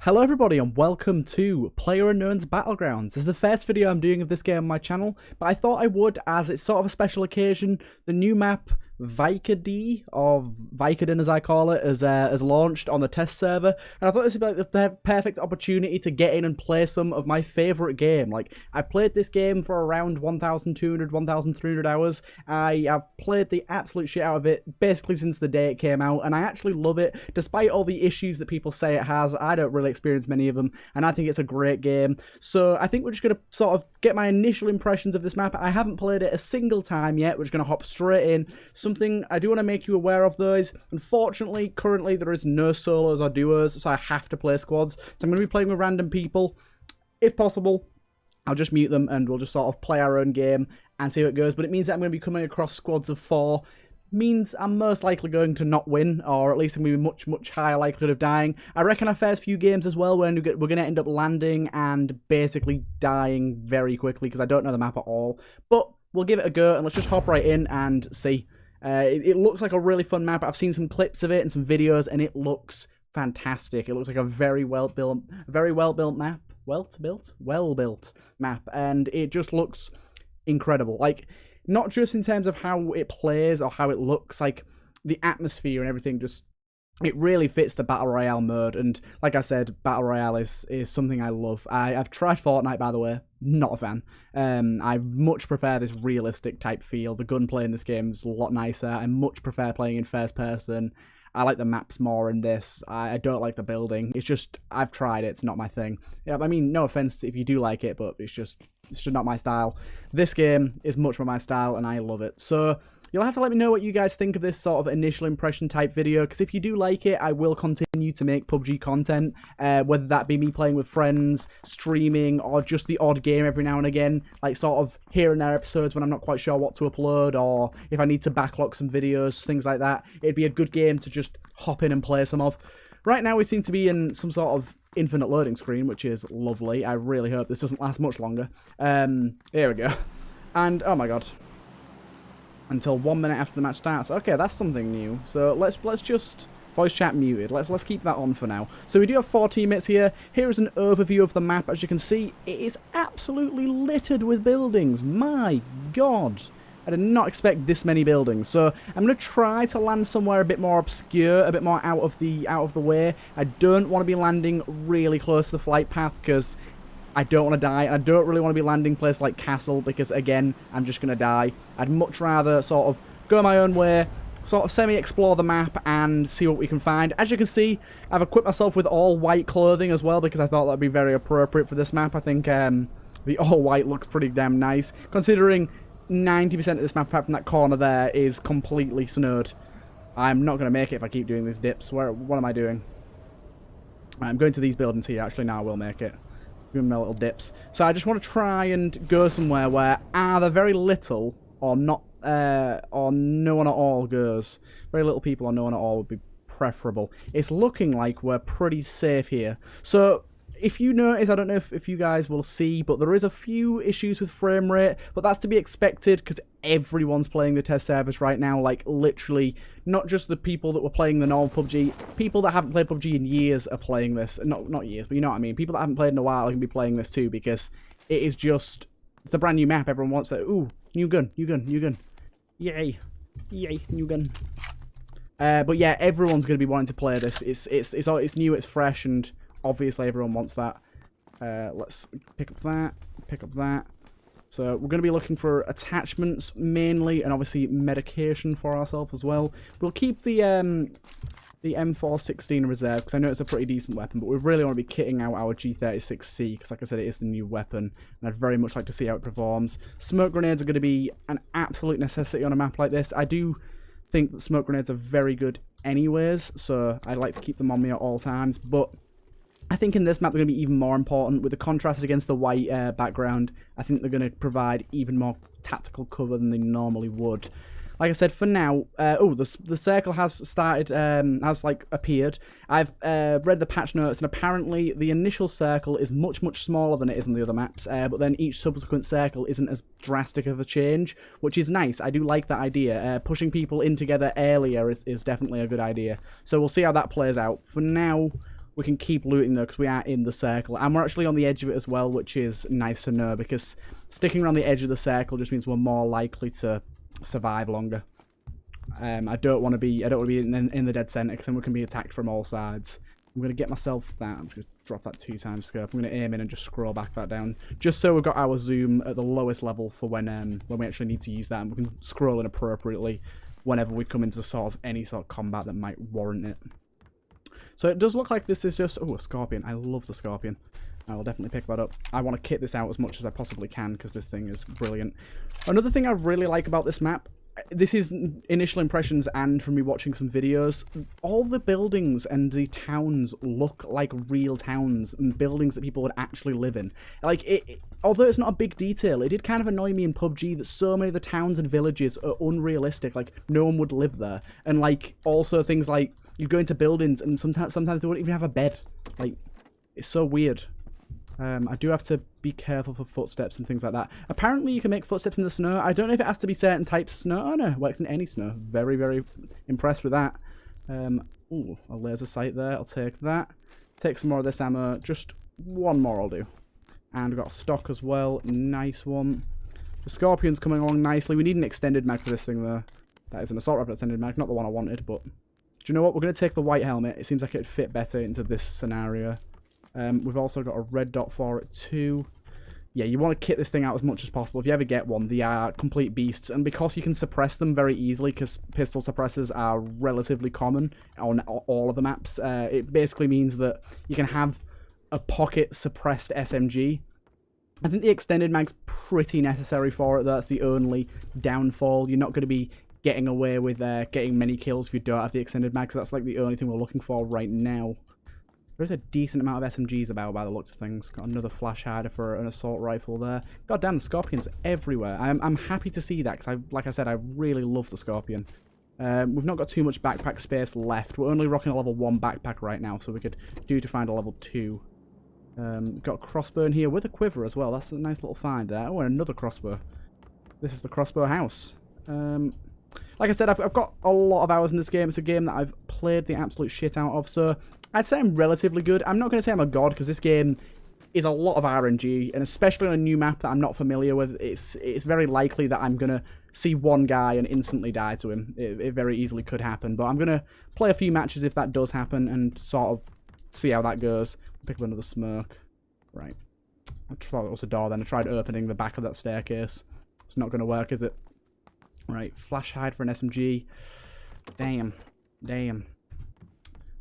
Hello everybody and welcome to PLAYERUNKNOWN'S Battlegrounds. This is the first video I'm doing of this game on my channel, but I thought I would as it's sort of a special occasion. The new map, Vikendi, or Vikendi as I call it, has launched on the test server, and I thought this would be like the perfect opportunity to get in and play some of my favourite game. Like, I've played this game for around 1,200, 1,300 hours. I have played the absolute shit out of it basically since the day it came out, and I actually love it, despite all the issues that people say it has. I don't really experience many of them, and I think it's a great game. So I think we're just going to sort of get my initial impressions of this map. I haven't played it a single time yet. We're just going to hop straight in. Something I do want to make you aware of, though, is unfortunately currently there is no solos or duos, so I have to play squads. So I'm going to be playing with random people. If possible, I'll just mute them and we'll just sort of play our own game and see how it goes. But it means that I'm going to be coming across squads of 4. Means I'm most likely going to not win, or at least I'm going to be much higher likelihood of dying. I reckon our first few games as well, we're going to end up landing and basically dying very quickly because I don't know the map at all. But we'll give it a go and let's just hop right in and see. It looks like a really fun map. I've seen some clips of it and some videos, and it looks fantastic. It looks like a very well built map. Well built map, and it just looks incredible. Like, not just in terms of how it plays or how it looks, like the atmosphere and everything, just it really fits the Battle Royale mode. And like I said, Battle Royale is something I love. I've tried Fortnite, by the way, not a fan. I much prefer this realistic type feel. The gunplay in this game is a lot nicer. I much prefer playing in first person. I like the maps more in this. I don't like the building. It's just, I've tried it, it's not my thing. Yeah, I mean, no offense if you do like it, but it's just not my style. This game is much more my style, and I love it. So you'll have to let me know what you guys think of this sort of initial impression type video, because if you do like it, I will continue to make PUBG content, whether that be me playing with friends, streaming, or just the odd game every now and again, like sort of here and there episodes when I'm not quite sure what to upload, or if I need to backlog some videos, things like that. It'd be a good game to just hop in and play some of. Right now we seem to be in some sort of infinite loading screen, which is lovely. I really hope this doesn't last much longer. Here we go. And, oh my god. Until 1 minute after the match starts. Okay, that's something new. So let's just voice chat muted. Let's keep that on for now. So we do have 4 teammates here. Here is an overview of the map. As you can see, it is absolutely littered with buildings. My god. I did not expect this many buildings. So I'm going to try to land somewhere a bit more obscure, a bit more out of the way. I don't want to be landing really close to the flight path because I don't want to die. And I don't really want to be landing places like Castle because, again, I'm just going to die. I'd much rather sort of go my own way, sort of semi-explore the map and see what we can find. As you can see, I've equipped myself with all white clothing as well because I thought that would be very appropriate for this map. I think the all white looks pretty damn nice, considering 90% of this map, apart from that corner there, is completely snowed. I'm not going to make it if I keep doing these dips. What am I doing? I'm going to these buildings here. Actually, now I will make it. Doing my little dips. So I just want to try and go somewhere where either very little or not, or no one at all goes. Very little people or no one at all would be preferable. It's looking like we're pretty safe here. So if you notice, I don't know if you guys will see, but there is a few issues with frame rate, but that's to be expected because everyone's playing the test servers right now. Like, literally, not just the people that were playing the normal PUBG, people that haven't played PUBG in years are playing this. Not years, but you know what I mean. People that haven't played in a while can be playing this too because it is just, it's a brand new map. Everyone wants it. Ooh, new gun. Yay, new gun. But yeah, everyone's going to be wanting to play this. It's new, it's fresh, and obviously everyone wants that. Let's pick up that. So we're going to be looking for attachments mainly, and obviously medication for ourselves as well. We'll keep the M416 in reserve because I know it's a pretty decent weapon, but we really want to be kitting out our G36C because, like I said, it is the new weapon, and I'd very much like to see how it performs. Smoke grenades are going to be an absolute necessity on a map like this. I do think that smoke grenades are very good anyways, so I like to keep them on me at all times, but I think in this map they're going to be even more important. With the contrast against the white background, I think they're going to provide even more tactical cover than they normally would. Like I said, for now, the circle has started, appeared. I've read the patch notes, and apparently the initial circle is much smaller than it is in the other maps, but then each subsequent circle isn't as drastic of a change, which is nice. I do like that idea. Pushing people in together earlier is definitely a good idea. So we'll see how that plays out. For now, we can keep looting though, because we are in the circle. And we're actually on the edge of it as well, which is nice to know, because sticking around the edge of the circle just means we're more likely to survive longer. I don't want to be in the dead center, because then we can be attacked from all sides. I'm going to get myself that. I'm just going to drop that 2x scope. I'm going to aim in and just scroll back that down, just so we've got our zoom at the lowest level for when we actually need to use that, and we can scroll in appropriately whenever we come into sort of any sort of combat that might warrant it. So it does look like this is just... Oh, a scorpion. I love the scorpion. I will definitely pick that up. I want to kit this out as much as I possibly can, because this thing is brilliant. Another thing I really like about this map, this is initial impressions and from me watching some videos, all the buildings and the towns look like real towns and buildings that people would actually live in. Like, although it's not a big detail, it did kind of annoy me in PUBG that so many of the towns and villages are unrealistic. Like, no one would live there. And, like, also things like, you go into buildings and sometimes they won't even have a bed. Like, it's so weird. I do have to be careful for footsteps and things like that. Apparently you can make footsteps in the snow. I don't know if it has to be certain types of snow. Oh no, it works in any snow. Very, very impressed with that. Ooh, a laser sight there. I'll take that. Take some more of this ammo. Just one more I'll do. And we've got stock as well. Nice one. The scorpion's coming along nicely. We need an extended mag for this thing though. That is an assault rifle extended mag. Not the one I wanted, but... Do you know what? We're going to take the white helmet. It seems like it'd fit better into this scenario. We've also got a red dot for it too. Yeah, you want to kit this thing out as much as possible. If you ever get one, they are complete beasts. And because you can suppress them very easily, because pistol suppressors are relatively common on all of the maps, it basically means that you can have a pocket suppressed SMG. I think the extended mag's pretty necessary for it. That's the only downfall. You're not going to be getting away with getting many kills if you don't have the extended mag. So that's like the only thing we're looking for right now. There's a decent amount of SMGs about by the looks of things. Got another flash hider for an assault rifle there. God damn, the scorpion's everywhere. I'm happy to see that, because like I said, I really love the scorpion. We've not got too much backpack space left. We're only rocking a level 1 backpack right now, so we could do to find a level 2. Got a crossbow in here with a quiver as well. That's a nice little find there. Oh, and another crossbow. This is the crossbow house. Like I said, I've got a lot of hours in this game. It's a game that I've played the absolute shit out of, so I'd say I'm relatively good. I'm not going to say I'm a god, because this game is a lot of RNG, and especially on a new map that I'm not familiar with, it's very likely that I'm going to see one guy and instantly die to him. It very easily could happen, but I'm going to play a few matches if that does happen and sort of see how that goes. Pick up another smoke. Right. I thought it was a door then. I tried opening the back of that staircase. It's not going to work, is it? Right, flash hide for an SMG. Damn. Damn.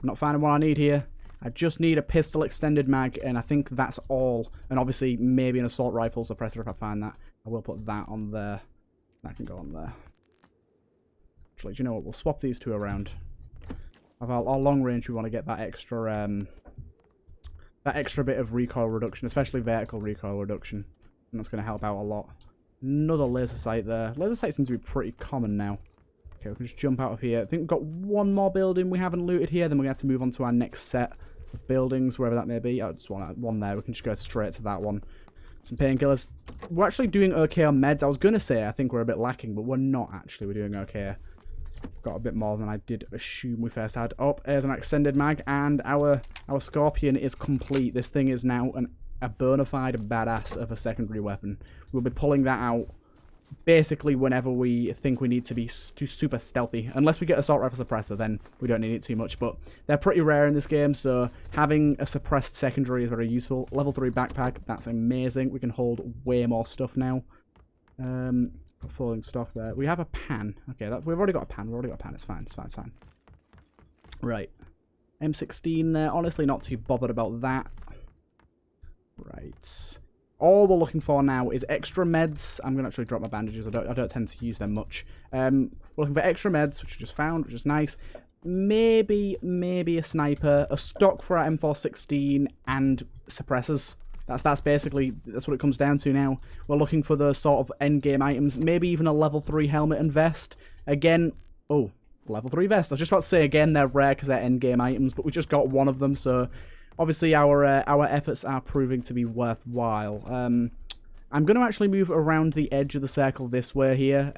I'm not finding what I need here. I just need a pistol extended mag, and I think that's all. And obviously, maybe an assault rifle suppressor if I find that. I will put that on there. That can go on there. Actually, do you know what? We'll swap these two around. Our long range, we want to get that extra bit of recoil reduction, especially vertical recoil reduction. And that's going to help out a lot. Another laser sight there. Laser sight seems to be pretty common now. Okay, we can just jump out of here. I think we've got one more building we haven't looted here. Then we're going to have to move on to our next set of buildings, wherever that may be. I just want one there. We can just go straight to that one. Some painkillers. We're actually doing okay on meds. I was going to say I think we're a bit lacking, but we're not actually. We're doing okay. Got a bit more than I did assume we first had. Oh, there's an extended mag, and our scorpion is complete. This thing is now a bona fide badass of a secondary weapon. We'll be pulling that out basically whenever we think we need to be super stealthy. Unless we get assault rifle suppressor, then we don't need it too much. But they're pretty rare in this game, so having a suppressed secondary is very useful. Level 3 backpack, that's amazing. We can hold way more stuff now. Got falling stock there. We have a pan. Okay, we've already got a pan. We've already got a pan. It's fine. It's fine. It's fine. Right. M16 there. Honestly, not too bothered about that. Right. All we're looking for now is extra meds. I'm going to actually drop my bandages. I don't tend to use them much. We're looking for extra meds, which we just found, which is nice. Maybe a sniper, a stock for our M416, and suppressors. That's basically, that's what it comes down to now. We're looking for those sort of endgame items. Maybe even a level 3 helmet and vest. Again, oh, level 3 vest. I was just about to say, again, they're rare because they're endgame items, but we just got one of them, so obviously our efforts are proving to be worthwhile. I'm going to actually move around the edge of the circle this way here.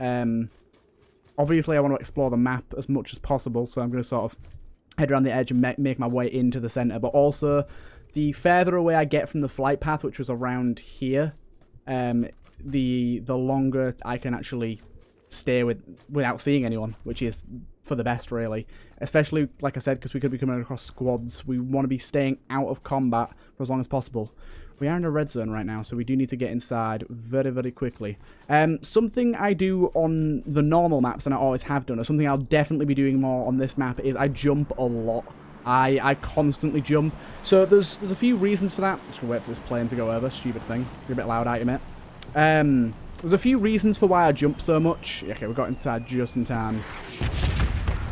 Obviously, I want to explore the map as much as possible, so I'm going to sort of head around the edge and make my way into the center. But also, the further away I get from the flight path, which was around here, the longer I can actually stay without seeing anyone, which is for the best, really. Especially, like I said, because we could be coming across squads. We want to be staying out of combat for as long as possible. We are in a red zone right now, so we do need to get inside very, very quickly. Something I do on the normal maps, and I always have done, or something I'll definitely be doing more on this map, is I jump a lot. I constantly jump. So there's a few reasons for that. Just gonna wait for this plane to go over. Stupid thing. You're a bit loud, ain't you, mate? There's a few reasons for why I jump so much. Okay, we got inside just in time.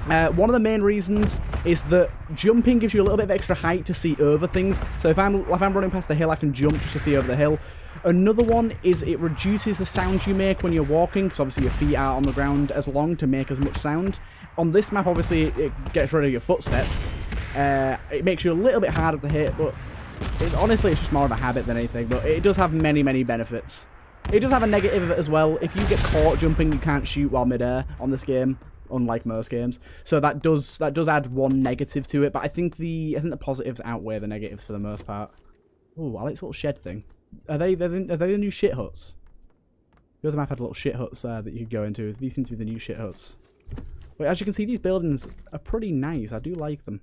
One of the main reasons is that jumping gives you a little bit of extra height to see over things. So if I'm running past a hill, I can jump just to see over the hill. Another one is it reduces the sound you make when you're walking, because obviously your feet aren't on the ground as long to make as much sound. On this map, obviously, it gets rid of your footsteps. It makes you a little bit harder to hit, but honestly, it's just more of a habit than anything. But it does have many, many benefits. It does have a negative as well. If you get caught jumping, you can't shoot while midair on this game, unlike most games. So that does add one negative to it. But I think the positives outweigh the negatives for the most part. Oh, I like this little shed thing. Are they the new shit huts? The other map had little shit huts that you could go into. These seem to be the new shit huts. But as you can see, these buildings are pretty nice. I do like them.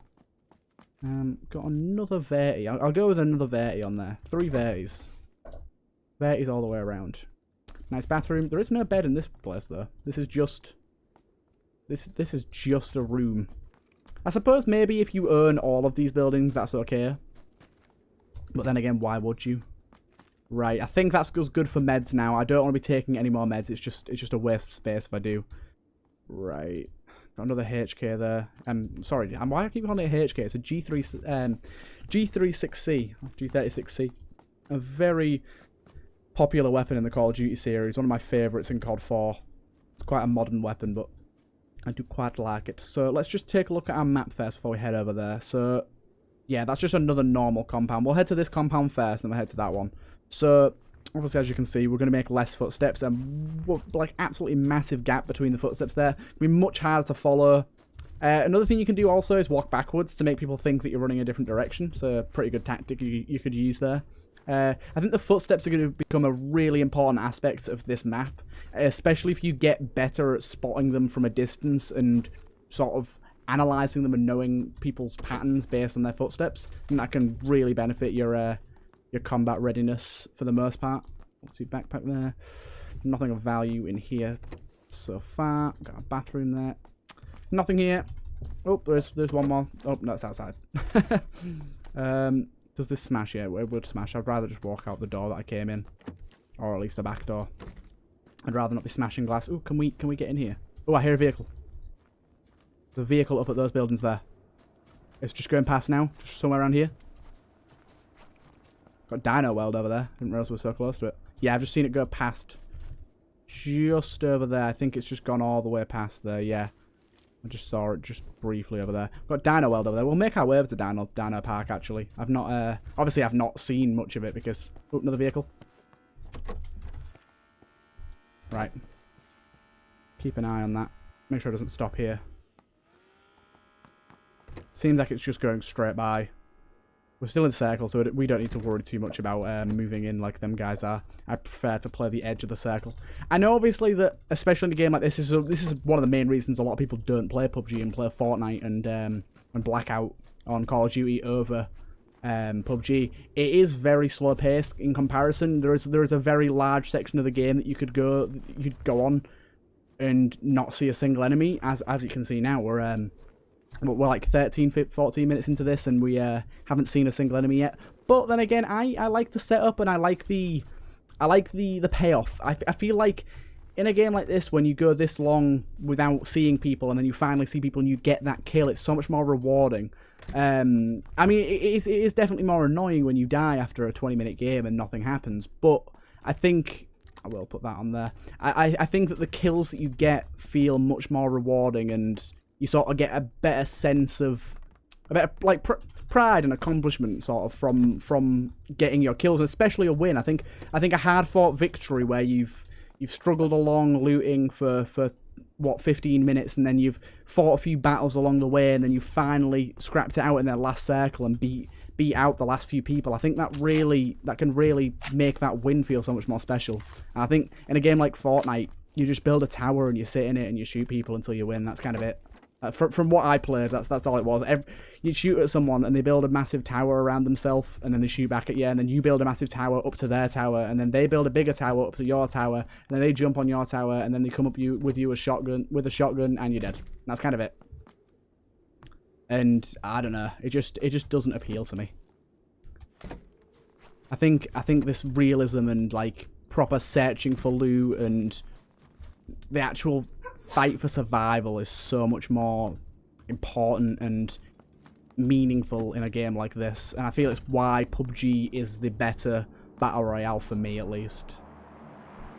Got another Verti. I'll go with another Verti on there. 3 Vertis. Vertis all the way around. Nice bathroom. There is no bed in this place though. This is just a room. I suppose maybe if you own all of these buildings, that's okay. But then again, why would you? Right, I think that's good for meds now. I don't want to be taking any more meds. It's just a waste of space if I do. Right. Got another HK there. Sorry, why do I keep calling it a HK? It's a G36C. G36C. A very popular weapon in the Call of Duty series. One of my favourites in COD 4. It's quite a modern weapon, but I do quite like it. So let's just take a look at our map first before we head over there. So, yeah, that's just another normal compound. We'll head to this compound first, then we'll head to that one. So, obviously, as you can see, we're going to make less footsteps, and like absolutely massive gap between the footsteps there. It'll be much harder to follow. Another thing you can do also is walk backwards to make people think that you're running a different direction. So, a pretty good tactic you could use there. I think the footsteps are going to become a really important aspect of this map, especially if you get better at spotting them from a distance and sort of analysing them and knowing people's patterns based on their footsteps. And that can really benefit your combat readiness for the most part. Let's see, backpack there. Nothing of value in here so far. Got a bathroom there. Nothing here. Oh, there's one more. Oh, no, it's outside. Does this smash? Yeah, it would smash. I'd rather just walk out the door that I came in. Or at least the back door. I'd rather not be smashing glass. Oh, can we get in here? Oh, I hear a vehicle. The vehicle up at those buildings there. It's just going past now. Just somewhere around here. Got Dino Weld over there. Didn't realize we were so close to it. Yeah, I've just seen it go past. Just over there. I think it's just gone all the way past there. Yeah. I just saw it just briefly over there. Got Dino Weld over there. We'll make our way over to Dino Park, actually. I've not, obviously I've not seen much of it because... Oh, another vehicle. Right. Keep an eye on that. Make sure it doesn't stop here. Seems like it's just going straight by. We're still in circle, so we don't need to worry too much about moving in like them guys are. I prefer to play the edge of the circle. I know, obviously, that especially in a game like this, this is one of the main reasons a lot of people don't play PUBG and play Fortnite and Blackout on Call of Duty over PUBG. It is very slow paced in comparison. There is a very large section of the game that you could go on and not see a single enemy. As you can see now, we're like 13, 14 minutes into this and we haven't seen a single enemy yet. But then again, I like the setup and I like the payoff. I feel like in a game like this, when you go this long without seeing people and then you finally see people and you get that kill, it's so much more rewarding. I mean, it is definitely more annoying when you die after a 20-minute game and nothing happens. But I think... I will put that on there. I think that the kills that you get feel much more rewarding and... you sort of get a better sense of, like pride and accomplishment sort of from getting your kills, and especially a win. I think a hard fought victory where you've struggled along looting for what, 15 minutes, and then you've fought a few battles along the way, and then you finally scrapped it out in that last circle and beat out the last few people. I think that can really make that win feel so much more special. And I think in a game like Fortnite, you just build a tower and you sit in it and you shoot people until you win. That's kind of it. From what I played, that's all it was. You shoot at someone and they build a massive tower around themselves, and then they shoot back at you, and then you build a massive tower up to their tower, and then they build a bigger tower up to your tower, and then they jump on your tower, and then they come up with a shotgun, and you're dead. And that's kind of it. And I don't know, it just doesn't appeal to me. I think this realism and like proper searching for loot and the actual fight for survival is so much more important and meaningful in a game like this, and I feel it's why PUBG is the better battle royale for me, at least.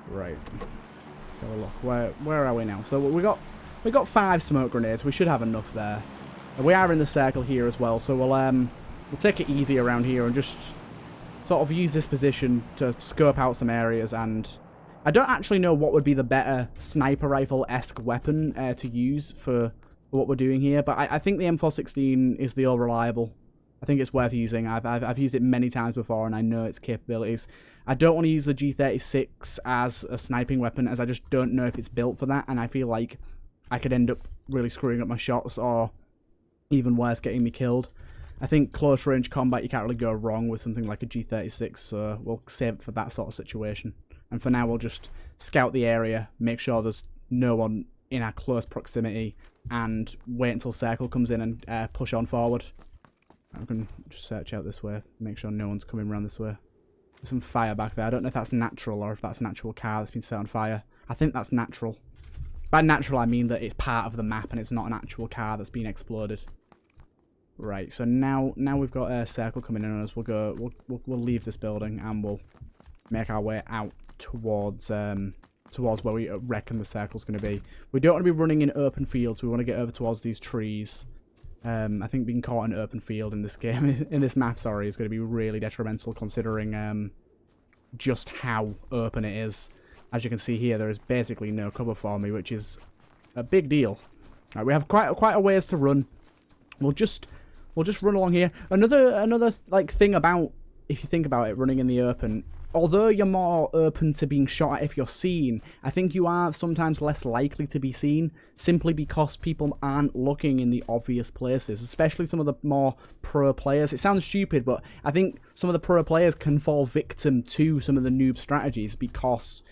Right, let's have a look. Where are we now? So we got 5 smoke grenades. We should have enough there. And we are in the circle here as well, so we'll take it easy around here and just sort of use this position to scope out some areas. And I don't actually know what would be the better sniper rifle-esque weapon to use for what we're doing here, but I think the M416 is the all-reliable. I think it's worth using. I've used it many times before, and I know its capabilities. I don't want to use the G36 as a sniping weapon, as I just don't know if it's built for that, and I feel like I could end up really screwing up my shots, or even worse, getting me killed. I think close-range combat, you can't really go wrong with something like a G36, so we'll save it for that sort of situation. And for now, we'll just scout the area, make sure there's no one in our close proximity, and wait until circle comes in and push on forward. I can just search out this way, make sure no one's coming around this way. There's some fire back there. I don't know if that's natural or if that's an actual car that's been set on fire. I think that's natural. By natural, I mean that it's part of the map and it's not an actual car that's been exploded. Right, so now we've got a circle coming in on us. We'll leave this building and we'll make our way out towards where we reckon the circle's going to be. We don't want to be running in open fields. We want to get over towards these trees. I think being caught in an open field in this game, in this map, sorry, is going to be really detrimental considering just how open it is. As you can see here, there is basically no cover for me, which is a big deal. Right, we have quite a ways to run. We'll just run along here. Another like thing about, if you think about it, running in the open, although you're more open to being shot at if you're seen, I think you are sometimes less likely to be seen, simply because people aren't looking in the obvious places, especially some of the more pro players. It sounds stupid, but I think some of the pro players can fall victim to some of the noob strategies because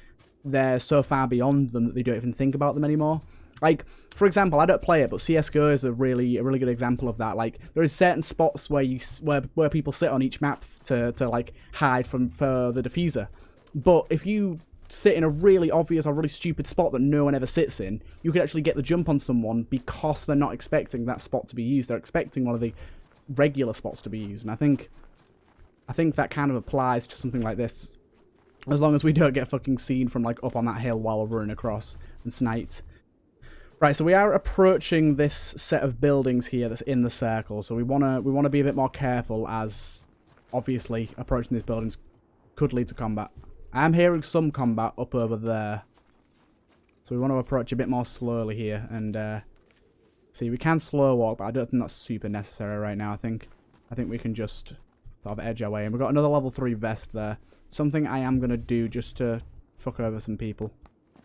they're so far beyond them that they don't even think about them anymore. Like, for example, I don't play it, but CSGO is a really good example of that. Like, there is certain spots where where people sit on each map to like hide for the diffuser. But if you sit in a really obvious or really stupid spot that no one ever sits in, you could actually get the jump on someone because they're not expecting that spot to be used. They're expecting one of the regular spots to be used. And I think that kind of applies to something like this. As long as we don't get fucking seen from like up on that hill while we're running across and sniped. Right, so we are approaching this set of buildings here that's in the circle. So we wanna be a bit more careful, as obviously approaching these buildings could lead to combat. I am hearing some combat up over there, so we want to approach a bit more slowly here. And see, we can slow walk, but I don't think that's super necessary right now. I think we can just sort of edge our way. And we've got another level 3 vest there. Something I am gonna do just to fuck over some people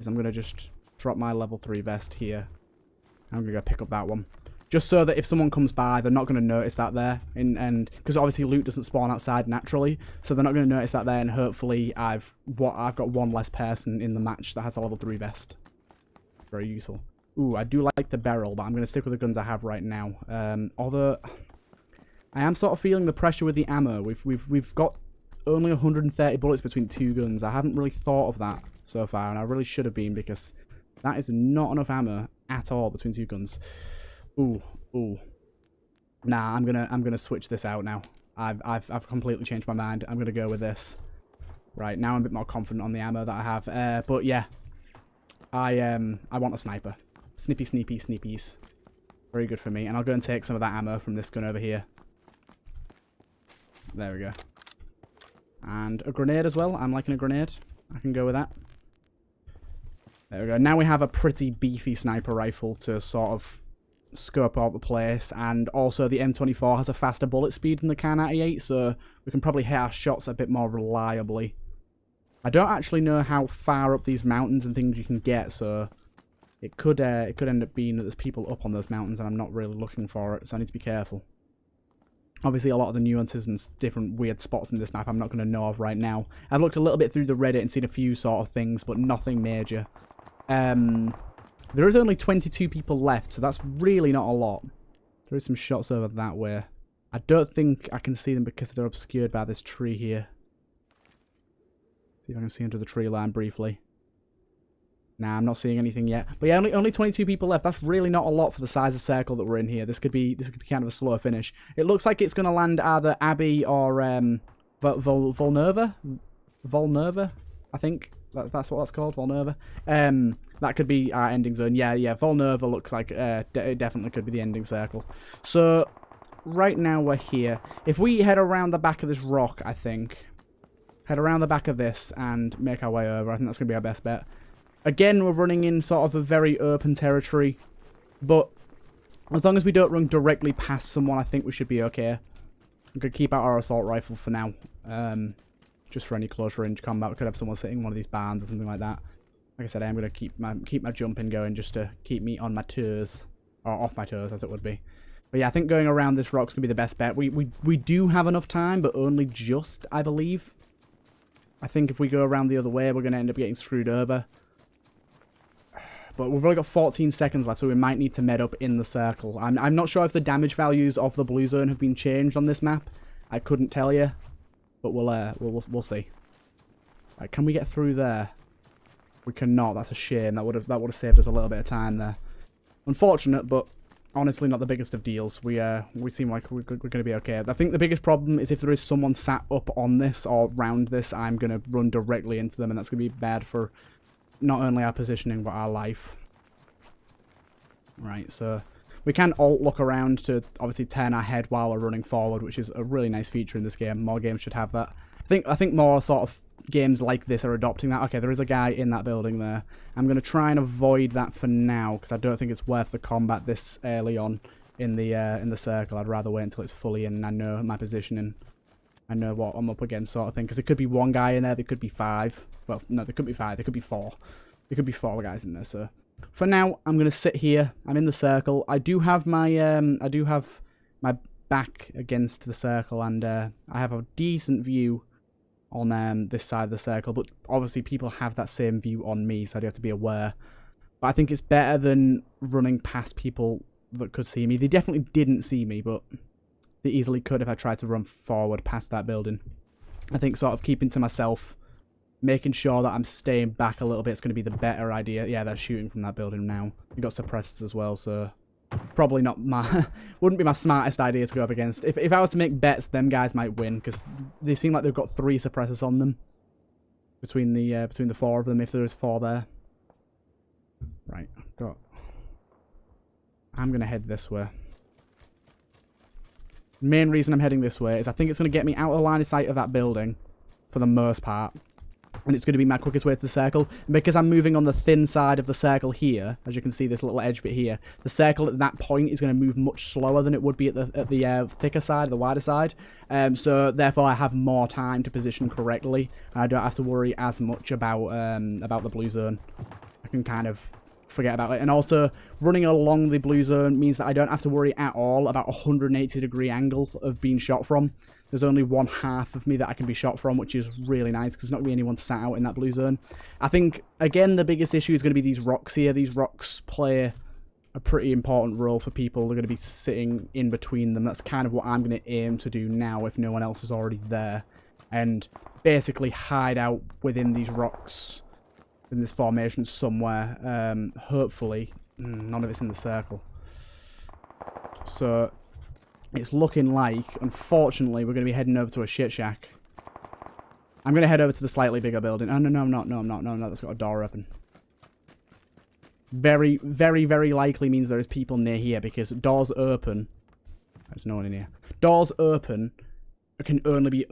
is I'm gonna just drop my level 3 vest here. I'm going to go pick up that one. Just so that if someone comes by, they're not going to notice that there. And because obviously loot doesn't spawn outside naturally, so they're not going to notice that there, and hopefully I've got one less person in the match that has a level 3 vest. Very useful. Ooh, I do like the barrel, but I'm going to stick with the guns I have right now. Although I am sort of feeling the pressure with the ammo. We've got only 130 bullets between 2 guns. I haven't really thought of that so far, and I really should have been, because that is not enough ammo at all between 2 guns. Ooh. Nah, I'm gonna switch this out now. I've completely changed my mind. I'm gonna go with this. Right, now I'm a bit more confident on the ammo that I have. But yeah, I want a sniper. Snippies. Very good for me. And I'll go and take some of that ammo from this gun over here. There we go. And a grenade as well. I'm liking a grenade. I can go with that. There we go. Now we have a pretty beefy sniper rifle to sort of scope out the place, and also the M24 has a faster bullet speed than the Kar 98, so we can probably hit our shots a bit more reliably. I don't actually know how far up these mountains and things you can get, so it could end up being that there's people up on those mountains, and I'm not really looking for it, so I need to be careful. Obviously, a lot of the nuances and different weird spots in this map I'm not going to know of right now. I've looked a little bit through the Reddit and seen a few sort of things, but nothing major. There is only 22 people left, so that's really not a lot. There is some shots over that way. I don't think I can see them because they're obscured by this tree here. See if I can see under the tree line briefly. Nah, I'm not seeing anything yet. But yeah, only 22 people left. That's really not a lot for the size of circle that we're in here. This could be kind of a slow finish. It looks like it's going to land either Abbey or Volnerva. Volnerva, I think. That's what that's called, Volnerva. That could be our ending zone. Yeah, Volnerva looks like it definitely could be the ending circle. So, right now we're here. If we head around the back of this rock, I think. Head around the back of this and make our way over. I think that's going to be our best bet. Again, we're running in sort of a very open territory. But as long as we don't run directly past someone, I think we should be okay. We could keep out our assault rifle for now. Just for any close range combat. We could have someone sitting in one of these barns or something like that. Like I said, I am going to keep my jumping going just to keep me on my toes. Or off my toes, as it would be. But yeah, I think going around this rock's going to be the best bet. We do have enough time, but only just, I believe. I think if we go around the other way, we're going to end up getting screwed over. But we've only got 14 seconds left, so we might need to med up in the circle. I'm not sure if the damage values of the blue zone have been changed on this map. I couldn't tell you. But we'll see. Right, can we get through there? We cannot. That's a shame. That would have saved us a little bit of time there. Unfortunate, but honestly not the biggest of deals. We seem like we're going to be okay. I think the biggest problem is if there is someone sat up on this or round this, I'm going to run directly into them, and that's going to be bad for not only our positioning but our life. Right, so we can alt look around to obviously turn our head while we're running forward, which is a really nice feature in this game. More games should have that. I think more sort of games like this are adopting that. Okay, there is a guy in that building there. I'm going to try and avoid that for now because I don't think it's worth the combat this early on in the circle. I'd rather wait until it's fully in and I know my position and I know what I'm up against, sort of thing. Because there could be one guy in there, there could be 5. Well, no, there could be 5. There could be 4. There could be 4 guys in there. So for now, I'm gonna sit here. I'm in the circle. I do have my back against the circle, and I have a decent view on this side of the circle. But obviously, people have that same view on me, so I do have to be aware. But I think it's better than running past people that could see me. They definitely didn't see me, but they easily could if I tried to run forward past that building. I think sort of keeping to myself, making sure that I'm staying back a little bit is going to be the better idea. Yeah, they're shooting from that building now. We've got suppressors as well, so probably not my... wouldn't be my smartest idea to go up against. If I was to make bets, them guys might win, because they seem like they've got 3 suppressors on them. Between the 4 of them, if there is 4 there. Right, I'm going to head this way. Main reason I'm heading this way is I think it's going to get me out of the line of sight of that building for the most part, and it's going to be my quickest way to the circle. And because I'm moving on the thin side of the circle here, as you can see this little edge bit here, the circle at that point is going to move much slower than it would be at the thicker side, the wider side. So therefore I have more time to position correctly, and I don't have to worry as much about the blue zone. I can kind of forget about it. And also, running along the blue zone means that I don't have to worry at all about a 180-degree angle of being shot from. There's only one half of me that I can be shot from, which is really nice, because there's not going to be anyone sat out in that blue zone. I think, again, the biggest issue is going to be these rocks here. These rocks play a pretty important role for people. They're going to be sitting in between them. That's kind of what I'm going to aim to do now, if no one else is already there. And basically hide out within these rocks, in this formation somewhere. Hopefully none of it's in the circle. So it's looking like, unfortunately, we're going to be heading over to a shit shack. I'm going to head over to the slightly bigger building. Oh, no, I'm not. No, that's got a door open. Very, very, very likely means there is people near here, because doors open. There's no one in here. Doors open can only be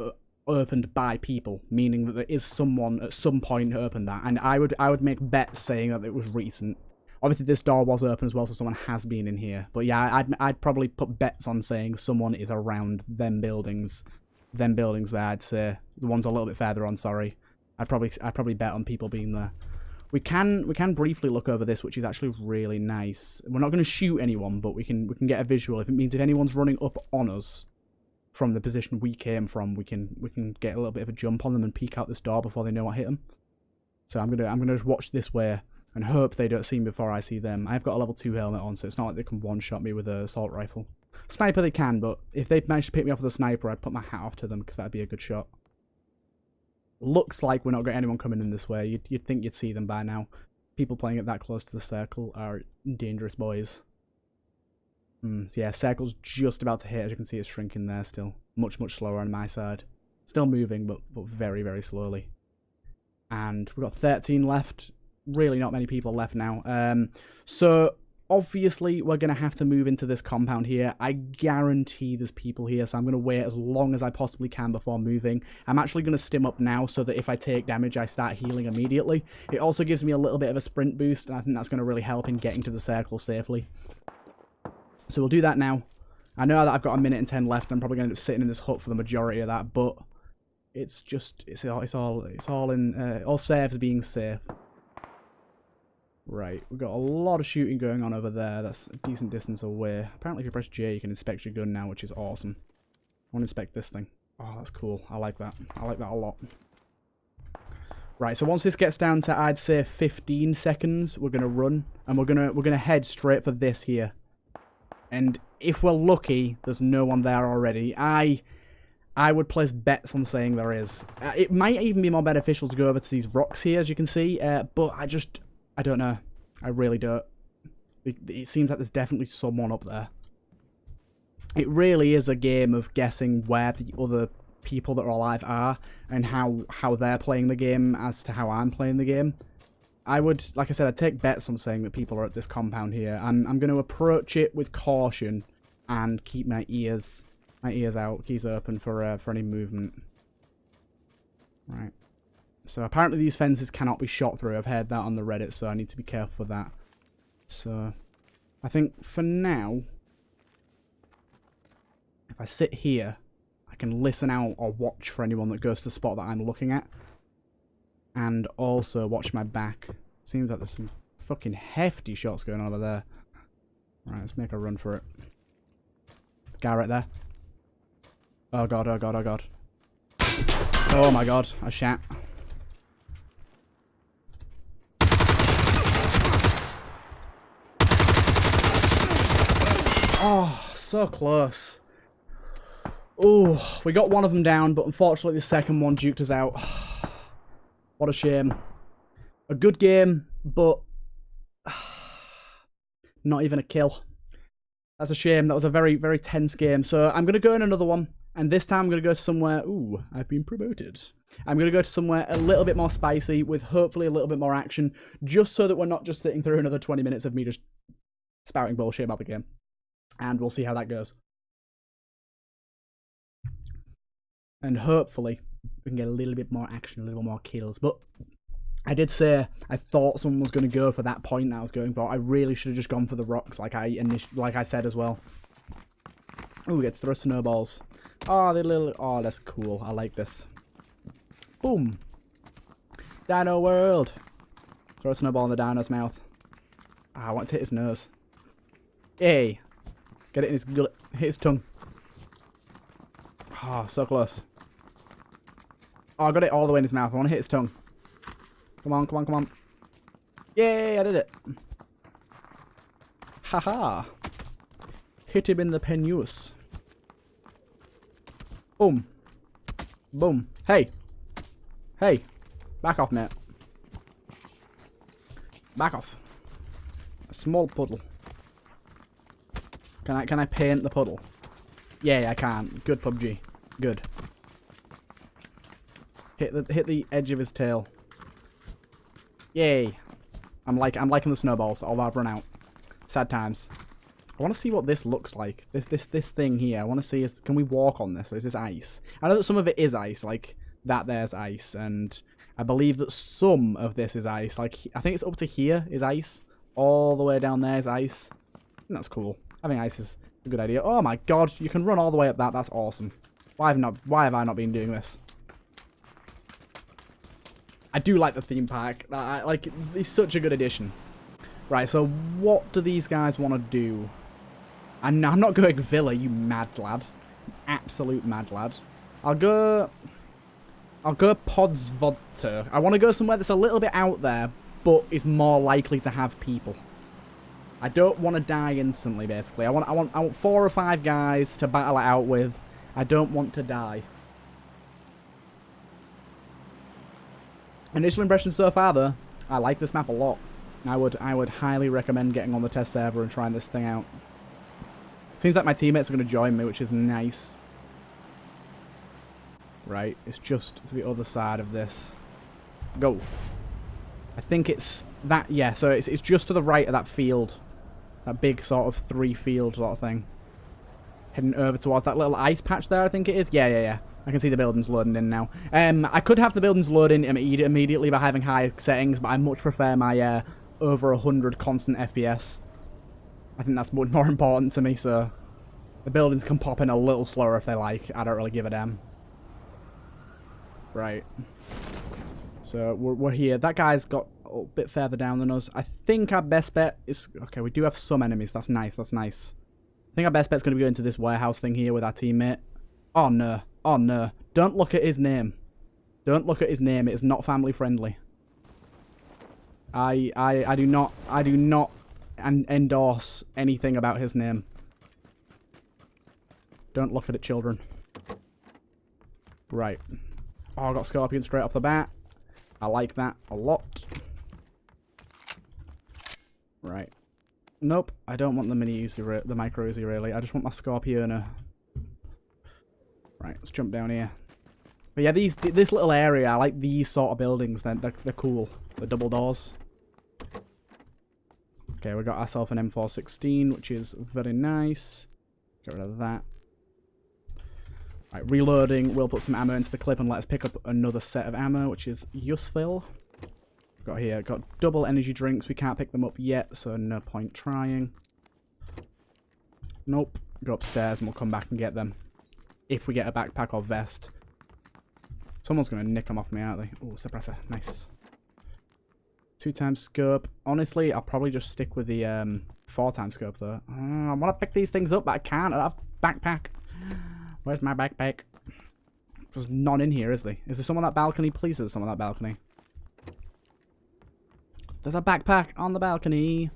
opened by people, meaning that there is someone at some point who opened that. And I would make bets saying that it was recent. Obviously, this door was open as well, so someone has been in here. But yeah, I'd probably put bets on saying someone is around them buildings. Them buildings there, I'd say. The ones a little bit further on, sorry. I'd probably bet on people being there. We can briefly look over this, which is actually really nice. We're not going to shoot anyone, but we can get a visual. If it means if anyone's running up on us from the position we came from, we can get a little bit of a jump on them and peek out this door before they know what hit them. So I'm gonna just watch this way and hope they don't see me before I see them. I've got a level 2 helmet on, so it's not like they can one-shot me with an assault rifle. Sniper they can, but if they manage to pick me off with a sniper, I'd put my hat off to them because that'd be a good shot. Looks like we're not got anyone coming in this way. You'd think you'd see them by now. People playing it that close to the circle are dangerous boys. So yeah, circle's just about to hit. As you can see, it's shrinking there still. Much slower on my side. Still moving, but very slowly. And we've got 13 left. Really not many people left now. So obviously we're going to have to move into this compound here. I guarantee there's people here, so I'm going to wait as long as I possibly can before moving. I'm actually going to stim up now so that if I take damage, I start healing immediately. It also gives me a little bit of a sprint boost, and I think that's going to really help in getting to the circle safely. So we'll do that now. I know that I've got a minute and 10 left. I'm probably going to end up sitting in this hut for the majority of that, but it's all saves being safe. Right, we've got a lot of shooting going on over there. That's a decent distance away. Apparently if you press J, you can inspect your gun now, which is awesome. I want to inspect this thing. Oh, that's cool. I like that. I like that a lot. Right, so once this gets down to, I'd say, 15 seconds, we're going to run. And we're gonna head straight for this here. And if we're lucky, there's no one there already. I would place bets on saying there is. It might even be more beneficial to go over to these rocks here, as you can see. But I don't know. I really don't. It seems like there's definitely someone up there. It really is a game of guessing where the other people that are alive are and how they're playing the game as to how I'm playing the game. I would, like I said, I'd take bets on saying that people are at this compound here. I'm going to approach it with caution and keep my ears out, keys open for any movement. Right. So apparently these fences cannot be shot through. I've heard that on the Reddit, so I need to be careful for that. So I think for now, if I sit here, I can listen out or watch for anyone that goes to the spot that I'm looking at. And also watch my back. Seems like there's some fucking hefty shots going on over there. Right, let's make a run for it. Guy right there. Oh god, oh god, oh god. Oh my god, I shat. Oh, so close. Oh, we got one of them down, but unfortunately the second one duked us out. What a shame. A good game, but not even a kill. That's a shame. That was a very tense game. So I'm going to go in another one, and this time I'm going to go somewhere... Ooh, I've been promoted. I'm going to go to somewhere a little bit more spicy with hopefully a little bit more action, just so that we're not just sitting through another 20 minutes of me just spouting bullshit about the game. And we'll see how that goes. And hopefully we can get a little bit more action, a little more kills. But I did say I thought someone was going to go for that point that I was going for. I really should have just gone for the rocks like I said as well. Oh, we get to throw snowballs. Oh, oh, that's cool. I like this. Boom. Dino world. Throw a snowball in the dino's mouth. Ah, I want to hit his nose. Hey. Get it in his gullet. Hit his tongue. Oh, so close. Oh, I got it all the way in his mouth. I want to hit his tongue. Come on, come on, come on. Yay, I did it. Haha. Hit him in the penus. Boom. Boom. Hey. Hey. Back off, mate. Back off. A small puddle. Can I paint the puddle? Yeah, I can. Good PUBG. Good. Hit the edge of his tail. Yay. I'm liking the snowballs, although I've run out. Sad times. I want to see what this looks like. This thing here. I want to see, can we walk on this? Or is this ice? I know that some of it is ice, like that there's ice. And I believe that some of this is ice. Like, I think it's up to here is ice. All the way down there is ice. And that's cool. Having ice is a good idea. Oh my god, you can run all the way up that. That's awesome. Why have I not been doing this? I do like the theme park. Like, it's such a good addition. Right, so what do these guys want to do? And I'm not going villa, you mad lad. Absolute mad lad. I'll go Podsvodter. I want to go somewhere that's a little bit out there, but is more likely to have people. I don't want to die instantly, basically. I want 4 or 5 guys to battle it out with. I don't want to die. Initial impressions so far, though, I like this map a lot. I would highly recommend getting on the test server and trying this thing out. Seems like my teammates are going to join me, which is nice. Right, it's just to the other side of this. Go. I think it's that, yeah, so it's just to the right of that field. That big sort of 3 field sort of thing. Heading over towards that little ice patch there, I think it is. Yeah. I can see the buildings loading in now. I could have the buildings loading immediately by having high settings, but I much prefer my over 100 constant FPS. I think that's much more important to me, so the buildings can pop in a little slower if they like. I don't really give a damn. Right. So we're here. That guy's got a bit further down than us. I think our best bet is... Okay, we do have some enemies. That's nice. That's nice. I think our best bet's going to be going to this warehouse thing here with our teammate. Oh, no. Oh, no. Don't look at his name. Don't look at his name. It is not family friendly. I do not endorse anything about his name. Don't look at it, children. Right. Oh, I got Scorpion straight off the bat. I like that a lot. Right. Nope, I don't want the mini Uzi, the micro Uzi really. I just want my Scorpioner. Right, let's jump down here. But yeah, this little area, I like these sort of buildings. They're cool. The double doors. Okay, we got ourselves an M416, which is very nice. Get rid of that. Right, reloading. We'll put some ammo into the clip and let us pick up another set of ammo, which is useful. Got here, got double energy drinks. We can't pick them up yet, so no point trying. Nope. Go upstairs and we'll come back and get them. If we get a backpack or vest. Someone's going to nick them off me, aren't they? Oh, suppressor. Nice. 2x scope. Honestly, I'll probably just stick with the 4x scope, though. I want to pick these things up, but I can't. I have a backpack. Where's my backpack? There's none in here, is there? Is there someone on that balcony? Please, there's someone on that balcony. There's a backpack on the balcony.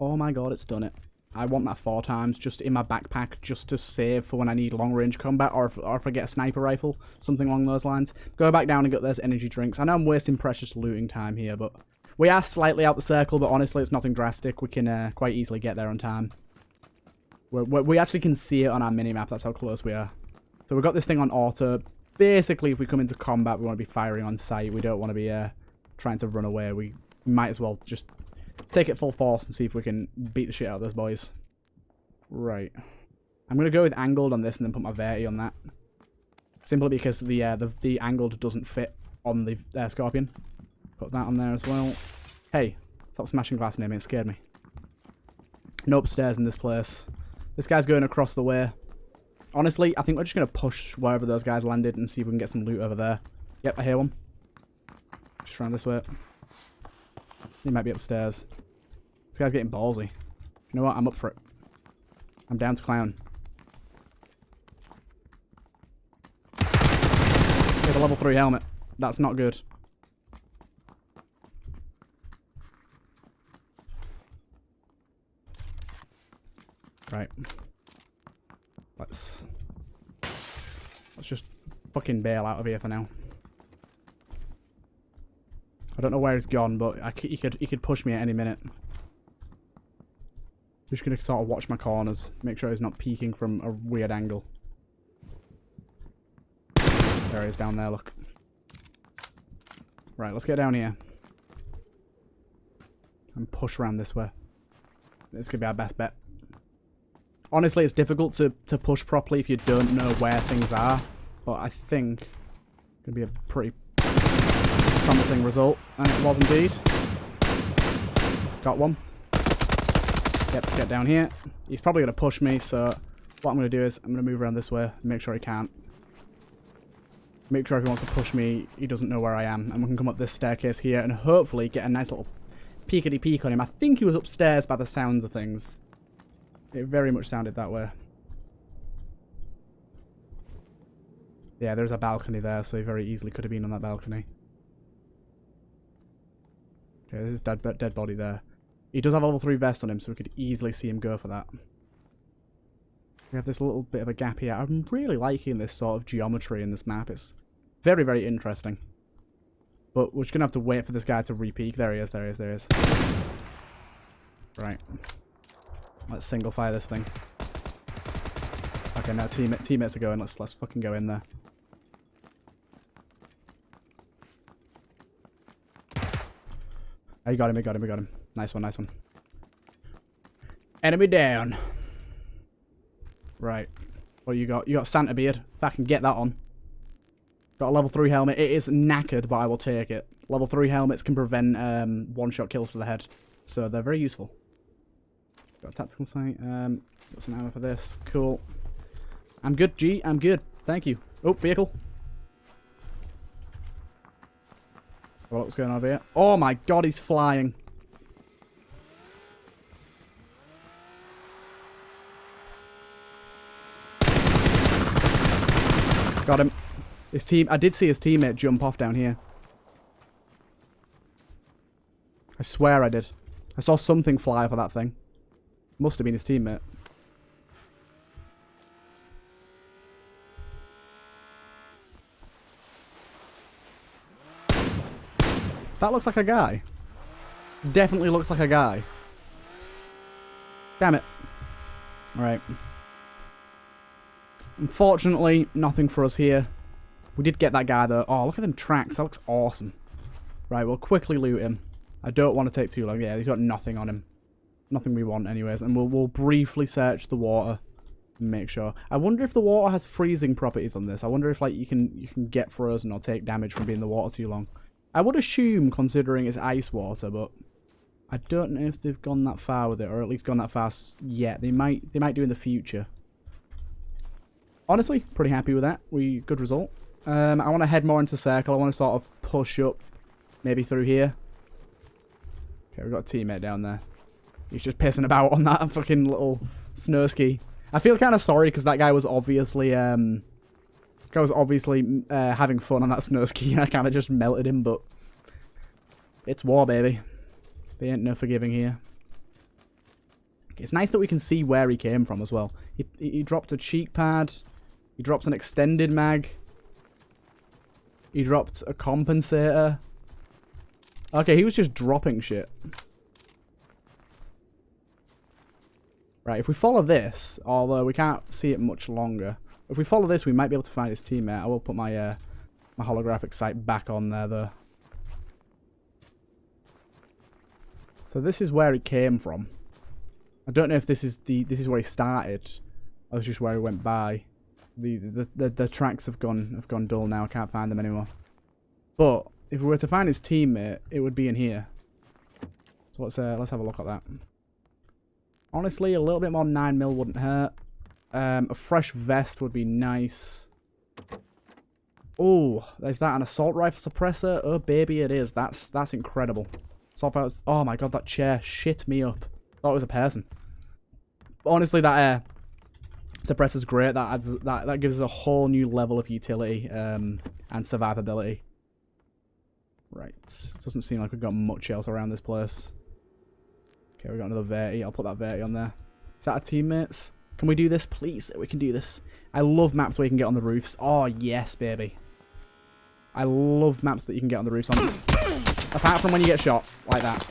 Oh my god, it's done it. I want that 4x just in my backpack just to save for when I need long-range combat or if I get a sniper rifle. Something along those lines. Go back down and get those energy drinks. I know I'm wasting precious looting time here, but we are slightly out the circle, but honestly, it's nothing drastic. We can quite easily get there on time. We actually can see it on our minimap. That's how close we are. So we've got this thing on auto. Basically, if we come into combat, we want to be firing on sight. We don't want to be trying to run away. We might as well just take it full force and see if we can beat the shit out of those boys. Right. I'm going to go with angled on this and then put my verti on that. Simply because the angled doesn't fit on the Scorpion. Put that on there as well. Hey, stop smashing glass near me. It scared me. No upstairs in this place. This guy's going across the way. Honestly, I think we're just going to push wherever those guys landed and see if we can get some loot over there. Yep, I hear one. Just around this way. He might be upstairs. This guy's getting ballsy. You know what? I'm up for it. I'm down to clown. Get a level 3 helmet. That's not good. Right. Let's just fucking bail out of here for now. I don't know where he's gone, but he could push me at any minute. Just gonna sort of watch my corners, make sure he's not peeking from a weird angle. There he is down there, look. Right, let's get down here. And push around this way. This could be our best bet. Honestly, it's difficult to push properly if you don't know where things are. But I think it's going to be a pretty promising result. And it was indeed. Got one. Yep, get down here. He's probably going to push me, so what I'm going to do is I'm going to move around this way and make sure he can't. Make sure if he wants to push me, he doesn't know where I am. And we can come up this staircase here and hopefully get a nice little peekity peek on him. I think he was upstairs by the sounds of things. It very much sounded that way. Yeah, there's a balcony there, so he very easily could have been on that balcony. Okay, this is dead body there. He does have a level 3 vest on him, so we could easily see him go for that. We have this little bit of a gap here. I'm really liking this sort of geometry in this map. It's very, very interesting. But we're just going to have to wait for this guy to re-peek. There he is, there he is, there he is. Right. Let's single fire this thing. Okay, now teammates are going. Let's fucking go in there. Oh, you got him, you got him, you got him. Nice one, nice one. Enemy down. Right. What you got? You got Santa Beard. If I can get that on. Got a level 3 helmet. It is knackered, but I will take it. Level 3 helmets can prevent one-shot kills to the head. So they're very useful. Got a tactical sight. Got some ammo for this. Cool. I'm good, G. I'm good. Thank you. Oh, vehicle. What's going on over here? Oh my god, he's flying. Got him. His team. I did see his teammate jump off down here. I swear I did. I saw something fly for that thing. Must have been his teammate. That looks like a guy. Definitely looks like a guy. Damn it. Alright. Unfortunately, nothing for us here. We did get that guy though. Oh, look at them tracks. That looks awesome. Right, we'll quickly loot him. I don't want to take too long. Yeah, he's got nothing on him. Nothing we want anyways. And we'll briefly search the water and make sure. I wonder if the water has freezing properties on this. I wonder if like you can get frozen or take damage from being in the water too long. I would assume, considering it's ice water, but I don't know if they've gone that far with it, or at least gone that fast yet. They might do in the future. Honestly, pretty happy with that. Good result. I want to head more into the circle. I want to sort of push up, maybe through here. Okay, we've got a teammate down there. He's just pissing about on that fucking little snow ski. I feel kind of sorry because that guy was obviously having fun on that snow ski, and I kind of just melted him, but it's war, baby. They ain't no forgiving here. It's nice that we can see where he came from as well. He dropped a cheek pad. He dropped an extended mag. He dropped a compensator. Okay, he was just dropping shit. Right, if we follow this, although we can't see it much longer, if we follow this, we might be able to find his teammate. I will put my my holographic sight back on there, though. So this is where he came from. I don't know if this is where he started, or it's just where he went by. The tracks have gone dull now. I can't find them anymore. But if we were to find his teammate, it would be in here. So let's have a look at that. Honestly, a little bit more 9mm wouldn't hurt. A fresh vest would be nice. Oh, there's that, an assault rifle suppressor. Oh baby, it is. That's incredible. Oh my god, that chair shit me up. Thought it was a person. Honestly, that suppressor's great. That gives us a whole new level of utility and survivability. Right, doesn't seem like we've got much else around this place. Okay, we got another Verti. I'll put that Verti on there. Is that our teammates? Can we do this, please? We can do this. I love maps where you can get on the roofs. Oh, yes, baby. I love maps that you can get on the roofs on. Apart from when you get shot. Like that.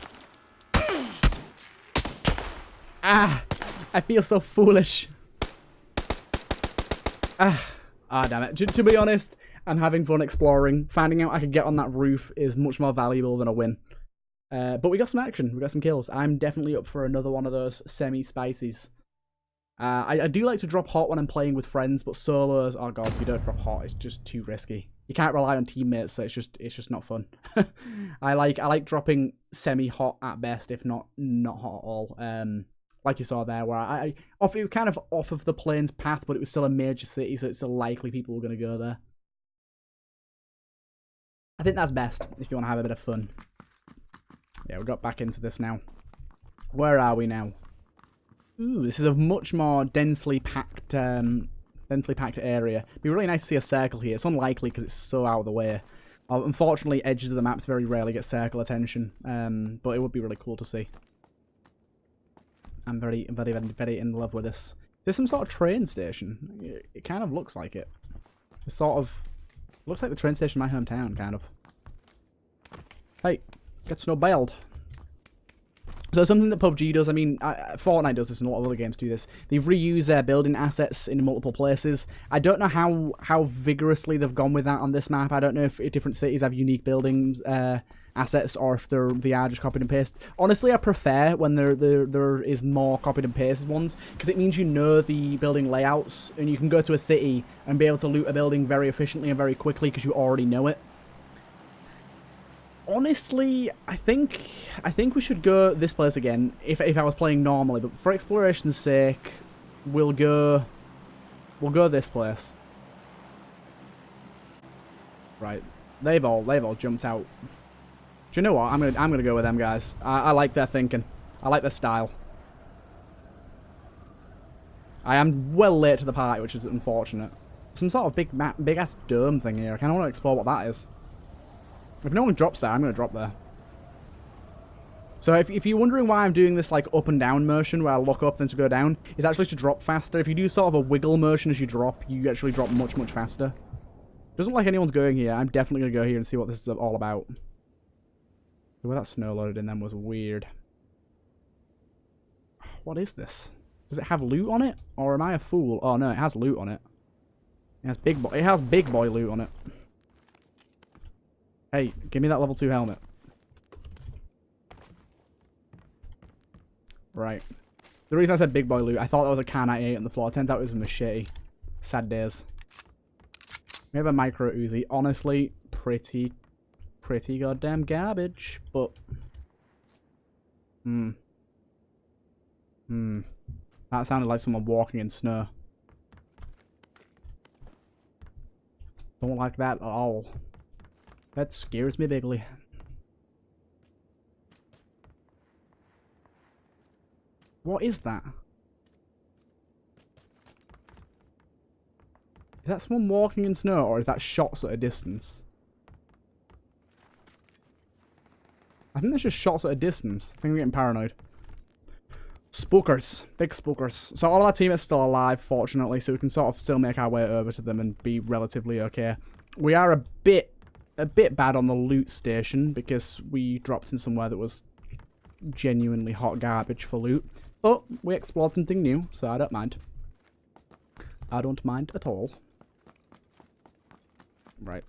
Ah! I feel so foolish. Ah, damn it. To be honest, I'm having fun exploring. Finding out I could get on that roof is much more valuable than a win. But we got some action. We got some kills. I'm definitely up for another one of those semi-spicies. I do like to drop hot when I'm playing with friends, but solos, oh god, if you don't drop hot, it's just too risky. You can't rely on teammates, so it's just not fun. I like dropping semi-hot at best, if not hot at all. Like you saw there, where it was kind of off of the plane's path, but it was still a major city, so it's still likely people were going to go there. I think that's best if you want to have a bit of fun. Yeah, we got back into this now. Where are we now? Ooh, this is a much more densely packed area. It'd be really nice to see a circle here. It's unlikely because it's so out of the way. Unfortunately, edges of the maps very rarely get circle attention, but it would be really cool to see. I'm very in love with this. There's some sort of train station. It kind of looks like it. It sort of looks like the train station in my hometown, kind of. Hey, get snowballed. So something that PUBG does, I mean, Fortnite does this and a lot of other games do this. They reuse their building assets in multiple places. I don't know how vigorously they've gone with that on this map. I don't know if different cities have unique buildings assets or if they are just copied and pasted. Honestly, I prefer when there is more copied and pasted ones because it means you know the building layouts and you can go to a city and be able to loot a building very efficiently and very quickly because you already know it. Honestly, I think we should go this place again if I was playing normally, but for exploration's sake, we'll go this place. Right, they've all jumped out. Do you know what? I'm gonna go with them guys. I like their thinking. I like their style. I am well late to the party, which is unfortunate. Some sort of big ass dome thing here. I kind of want to explore what that is. If no one drops there, I'm going to drop there. So if you're wondering why I'm doing this like up and down motion where I look up then to go down, it's actually to drop faster. If you do sort of a wiggle motion as you drop, you actually drop much faster. Doesn't look like anyone's going here. I'm definitely going to go here and see what this is all about. The way that snow loaded in them was weird. What is this? Does it have loot on it? Or am I a fool? Oh no, it has loot on it. It has big boy loot on it. Hey, give me that level 2 helmet. Right. The reason I said big boy loot, I thought that was a Kar 98 on the floor. It turns out it was a machete. Sad days. We have a micro Uzi. Honestly, pretty goddamn garbage, but... That sounded like someone walking in snow. Don't like that at all. That scares me bigly. What is that? Is that someone walking in snow, or is that shots at a distance? I think that's just shots at a distance. I think I'm getting paranoid. Spookers. Big spookers. So all of our teammates are still alive, fortunately, so we can sort of still make our way over to them and be relatively okay. We are a bit bad on the loot station because we dropped in somewhere that was genuinely hot garbage for loot. But we explored something new, so I don't mind. I don't mind at all. Right.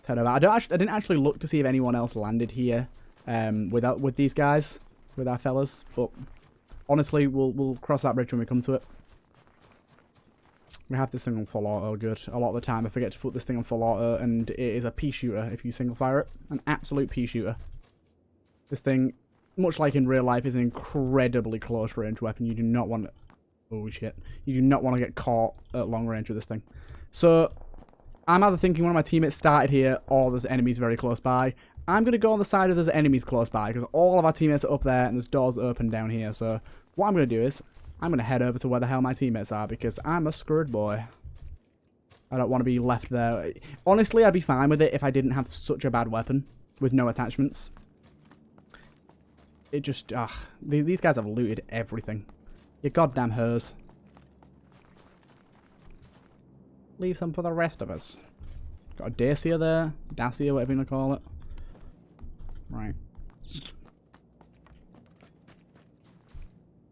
Turn over. I didn't actually look to see if anyone else landed here with these guys, with our fellas, but honestly, we'll cross that bridge when we come to it. We have this thing on full auto, good. A lot of the time I forget to put this thing on full auto, and it is a pea shooter if you single fire it. An absolute pea shooter. This thing, much like in real life, is an incredibly close range weapon. You do not want to... Oh shit. You do not want to get caught at long range with this thing. So, I'm either thinking one of my teammates started here, or there's enemies very close by. I'm going to go on the side of there's enemies close by, because all of our teammates are up there, and there's doors open down here. So, what I'm going to do is... I'm going to head over to where the hell my teammates are because I'm a screwed boy. I don't want to be left there. Honestly, I'd be fine with it if I didn't have such a bad weapon with no attachments. It just... these guys have looted everything. You goddamn hers. Leave some for the rest of us. Got a Dacia there. Dacia, whatever you want to call it. Right.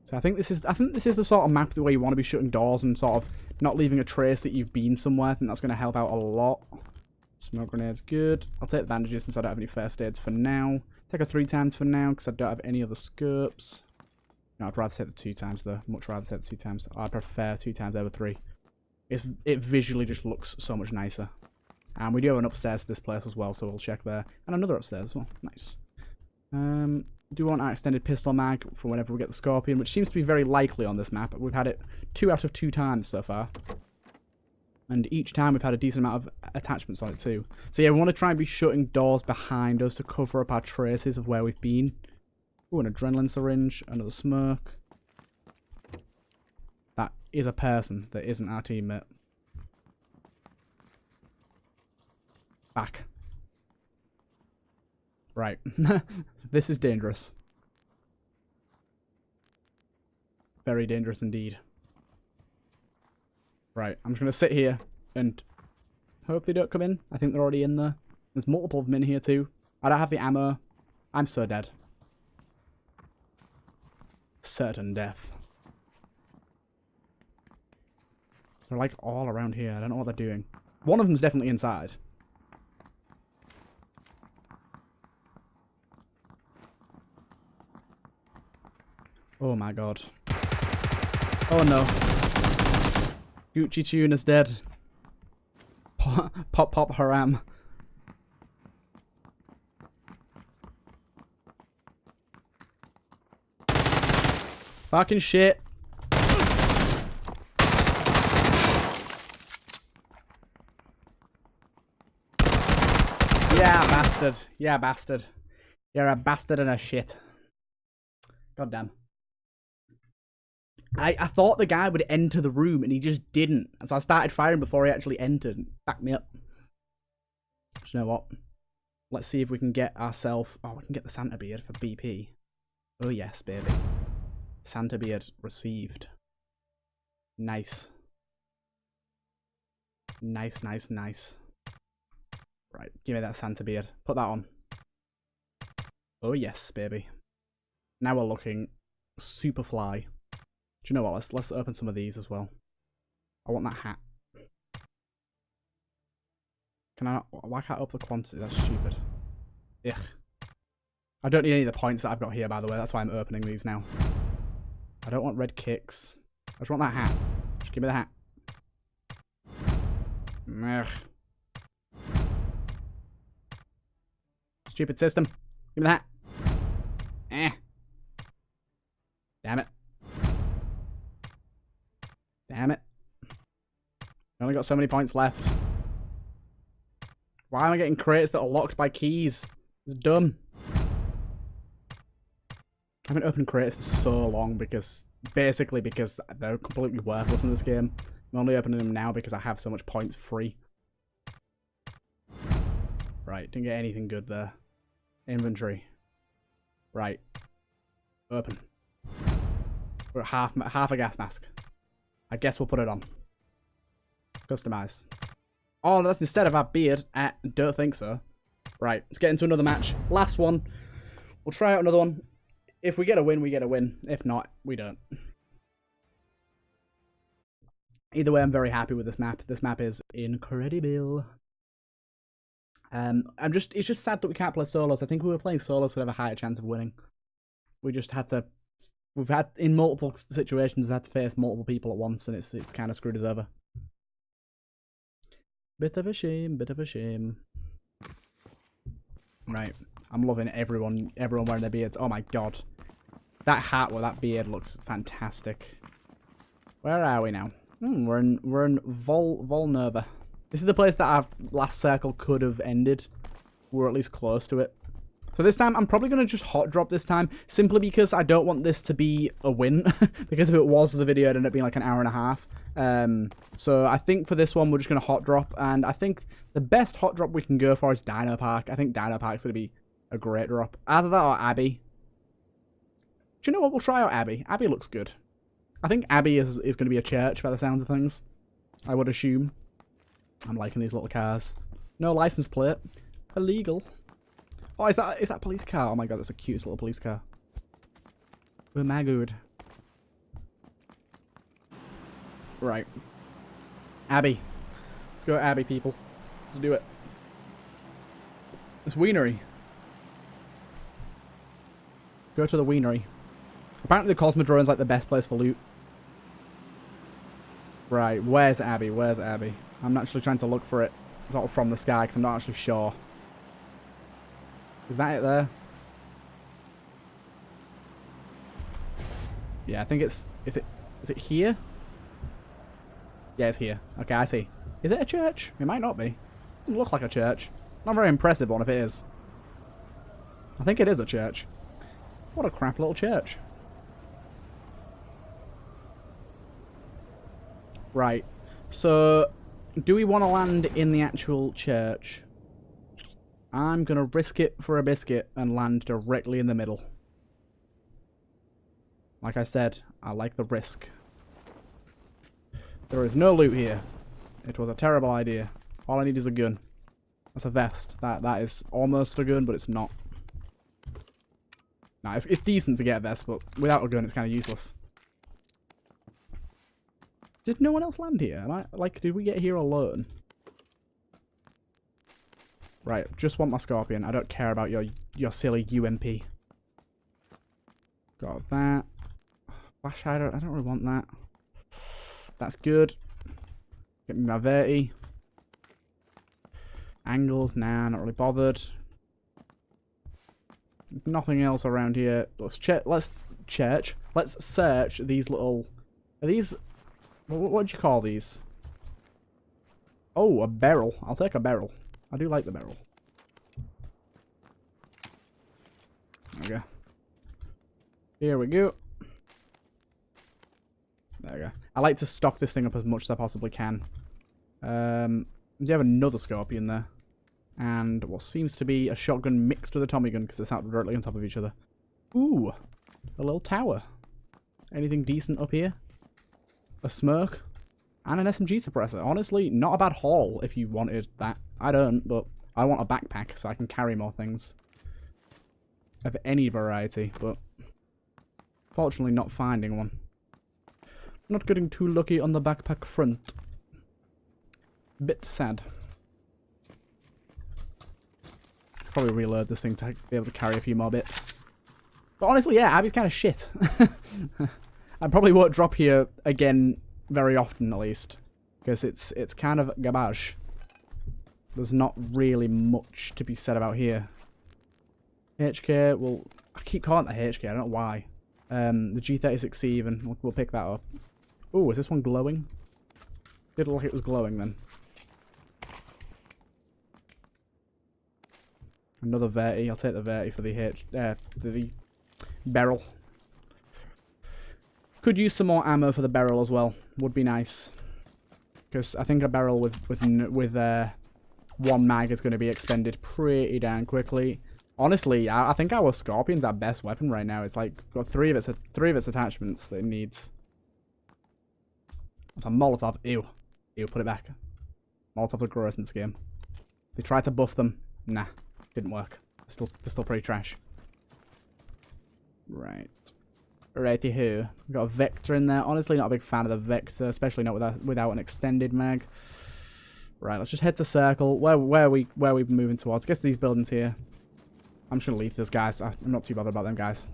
So I think this is the sort of map where you want to be shutting doors and sort of not leaving a trace that you've been somewhere. I think that's going to help out a lot. Smoke grenades, good. I'll take the bandages since I don't have any first aids for now. Take a 3 times for now because I don't have any other scopes. No, I'd rather take the 2 times though. Much rather take the 2 times. I prefer 2 times over 3. It visually just looks so much nicer. And we do have an upstairs to this place as well, so we'll check there. And another upstairs as well. Nice. Do want our extended pistol mag for whenever we get the Scorpion, which seems to be very likely on this map. We've had it 2 out of 2 times so far. And each time we've had a decent amount of attachments on it too. So yeah, we want to try and be shutting doors behind us to cover up our traces of where we've been. Ooh, an adrenaline syringe, another smoke. That is a person that isn't our teammate. Back. Right. This is dangerous. Very dangerous indeed. Right, I'm just going to sit here and hope they don't come in. I think they're already in there. There's multiple of them in here too. I don't have the ammo. I'm so dead. Certain death. They're like all around here. I don't know what they're doing. One of them's definitely inside. Oh my god. Oh no. Gucci Tune is dead. Pop pop haram. Fucking shit. Yeah, bastard. Yeah, bastard. You're a bastard and a shit. God damn. I thought the guy would enter the room and he just didn't. So I started firing before he actually entered. Back me up. Do you know what? Let's see if we can get ourselves... Oh, we can get the Santa beard for BP. Oh yes, baby. Santa beard received. Nice. Nice, nice, nice. Right, give me that Santa beard. Put that on. Oh yes, baby. Now we're looking super fly. Do you know what? Let's open some of these as well. I want that hat. Can I not? Why can't I up the quantity? That's stupid. Ugh. I don't need any of the points that I've got here, by the way. That's why I'm opening these now. I don't want red kicks. I just want that hat. Just give me the hat. Ugh. Stupid system. Give me the hat. Eh. Damn it. Damn it. I only got so many points left. Why am I getting crates that are locked by keys? It's dumb. I haven't opened crates in so long because... Basically because they're completely worthless in this game. I'm only opening them now because I have so much points free. Right, didn't get anything good there. Inventory. Right. Open. We're at half a gas mask. I guess we'll put it on. Customize. Oh, that's instead of our beard. Don't think so. Right, let's get into another match. Last one. We'll try out another one. If we get a win, we get a win. If not, we don't. Either way, I'm very happy with this map. This map is incredible. It's just sad that we can't play solos. I think if we were playing solos, we'd have a higher chance of winning. We just had to... We've had, in multiple situations, had to face multiple people at once, and it's kind of screwed us over. Bit of a shame, bit of a shame. Right, I'm loving everyone wearing their beards. Oh my god. That hat with that beard looks fantastic. Where are we now? We're in Volnova. This is the place that our last circle could have ended. We're at least close to it. So this time, I'm probably going to just hot drop this time, simply because I don't want this to be a win. Because if it was the video, it'd end up being like an hour and a half. So I think for this one, we're just going to hot drop. And I think the best hot drop we can go for is Dino Park. I think Dino Park's going to be a great drop. Either that or Abbey. Do you know what? We'll try out Abbey. Abbey looks good. I think Abbey is going to be a church by the sounds of things. I would assume. I'm liking these little cars. No license plate. Illegal. Oh, is that a police car? Oh my god, that's a cutest little police car. Oh my god. Right. Abbey. Let's go Abbey, people. Let's do it. It's Wienery. Go to the Wienery. Apparently the Cosmodrone's like the best place for loot. Right, where's Abby? Where's Abby? I'm actually trying to look for it sort of from the sky because I'm not actually sure. Is that it there? Yeah, I think it's... Is it here? Yeah, it's here. Okay, I see. Is it a church? It might not be. Doesn't look like a church. Not a very impressive one if it is. I think it is a church. What a crap little church. Right. So, do we want to land in the actual church? I'm going to risk it for a biscuit and land directly in the middle. Like I said, I like the risk. There is no loot here. It was a terrible idea. All I need is a gun. That's a vest. That is almost a gun, but it's not. Nah, it's decent to get a vest, but without a gun, it's kind of useless. Did no one else land here? Did we get here alone? Right, just want my Scorpion. I don't care about your silly UMP. Got that. Flash, I don't really want that. That's good. Get me my Verti. Angles, nah, not really bothered. Nothing else around here. Let's search these little... Are these... What do you call these? Oh, a barrel. I'll take a barrel. I do like the barrel. There we go. Here we go. There we go. I like to stock this thing up as much as I possibly can. You have another Scorpion there. And what seems to be a shotgun mixed with a Tommy gun because it's out directly on top of each other. Ooh, a little tower. Anything decent up here? A smirk and an SMG suppressor. Honestly, not a bad haul if you wanted that. I don't, but I want a backpack so I can carry more things of any variety, but fortunately not finding one. Not getting too lucky on the backpack front. Bit sad. Probably reload this thing to be able to carry a few more bits. But honestly, yeah, Abby's kind of shit. I probably won't drop here again very often, at least. Because it's kind of garbage. There's not really much to be said about here. HK, well, I keep calling it the HK, I don't know why. The G36C even, we'll pick that up. Ooh, is this one glowing? Did look like it was glowing then. Another Verti, I'll take the Verti for the barrel. Could use some more ammo for the barrel as well. Would be nice. Because I think a barrel with one mag is going to be expended pretty damn quickly. Honestly, I think our Scorpion's our best weapon right now. It's like got three of its attachments that it needs. It's a Molotov. Ew. Ew, put it back. Molotovs are gross in this game. They tried to buff them. Nah, didn't work. They're still pretty trash. Right. Righty ho. Got a Vector in there. Honestly, not a big fan of the Vector, especially not without an extended mag. Right, let's just head to circle. Where are we moving towards? Guess these buildings here. I'm just gonna leave those guys. I'm not too bothered about them guys.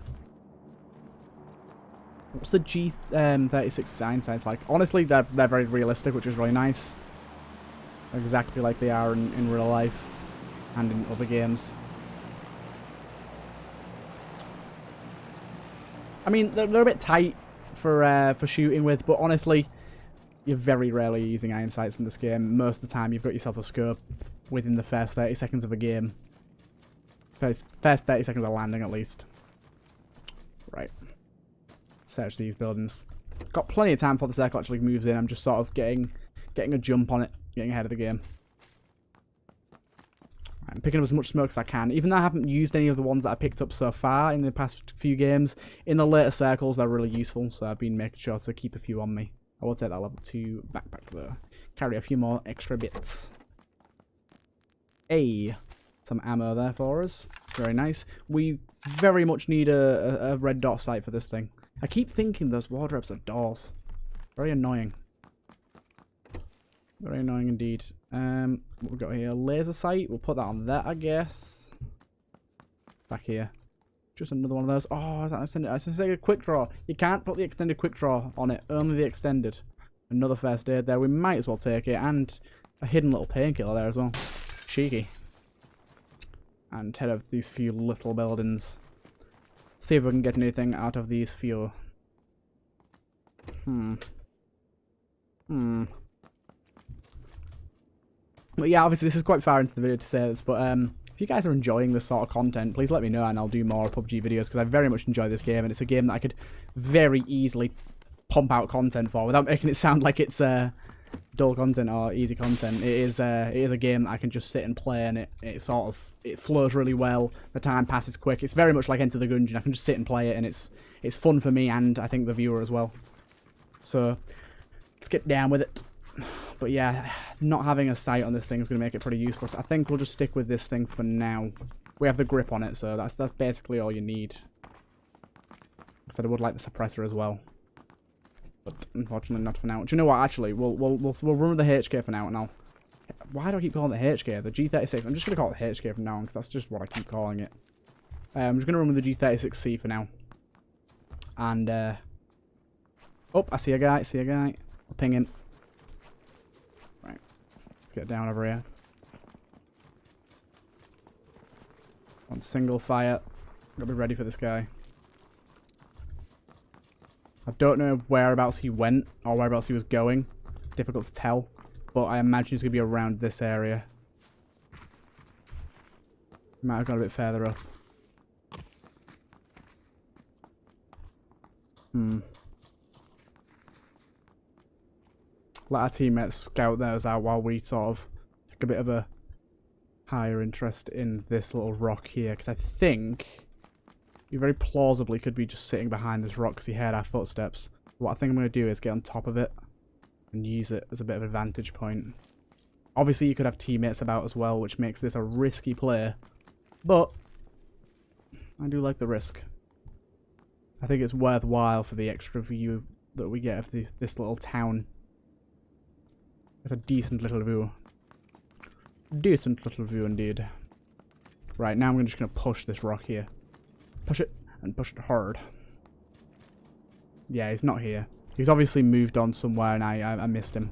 What's the G36 design size like? Honestly, they're very realistic, which is really nice. Exactly like they are in real life and in other games. I mean, they're a bit tight for shooting with, but honestly, you're very rarely using iron sights in this game. Most of the time, you've got yourself a scope within the first 30 seconds of a game. First 30 seconds of landing, at least. Right. Search these buildings. Got plenty of time before the circle actually moves in. I'm just sort of getting a jump on it, getting ahead of the game. Right, I'm picking up as much smoke as I can. Even though I haven't used any of the ones that I picked up so far in the past few games, in the later circles, they're really useful, so I've been making sure to keep a few on me. I will take that level 2 backpack though. Carry a few more extra bits. Some ammo there for us. It's very nice. We very much need a red dot sight for this thing. I keep thinking those wardrobes are doors. Very annoying. Very annoying indeed. What we got here? Laser sight. We'll put that on there, I guess. Back here. Just another one of those. Oh, is that extended? It's a quick draw. You can't put the extended quick draw on it. Only the extended. Another first aid there. We might as well take it. And a hidden little painkiller there as well. Cheeky. And head over to these few little buildings. See if we can get anything out of these few. But yeah, obviously this is quite far into the video to say this, but if you guys are enjoying this sort of content, please let me know and I'll do more PUBG videos because I very much enjoy this game and it's a game that I could very easily pump out content for without making it sound like it's dull content or easy content. It is a game that I can just sit and play and it flows really well. The time passes quick. It's very much like Enter the Gungeon. I can just sit and play it and it's fun for me and I think the viewer as well. So let's get down with it. But yeah, not having a sight on this thing is going to make it pretty useless. I think we'll just stick with this thing for now. We have the grip on it, so that's basically all you need. I said I would like the suppressor as well, but unfortunately not for now. Do you know what? Actually, we'll run with the HK for now, and I'll. Why do I keep calling it the HK? The G36. I'm just going to call it the HK from now on because that's just what I keep calling it. I'm just going to run with the G36C for now. And oh, I see a guy. I'll ping him. Let's get down over here. On single fire. Gotta be ready for this guy. I don't know whereabouts he went or whereabouts he was going. It's difficult to tell. But I imagine he's gonna be around this area. He might have gone a bit further up. Let our teammates scout theirs out while we sort of take a bit of a higher interest in this little rock here. Because I think he very plausibly could be just sitting behind this rock because he heard our footsteps. What I think I'm going to do is get on top of it and use it as a bit of a vantage point. Obviously, you could have teammates about as well, which makes this a risky play. But I do like the risk. I think it's worthwhile for the extra view that we get of this little town. It's a decent little view. Decent little view indeed. Right, now I'm just going to push this rock here. Push it, and push it hard. Yeah, he's not here. He's obviously moved on somewhere and I missed him.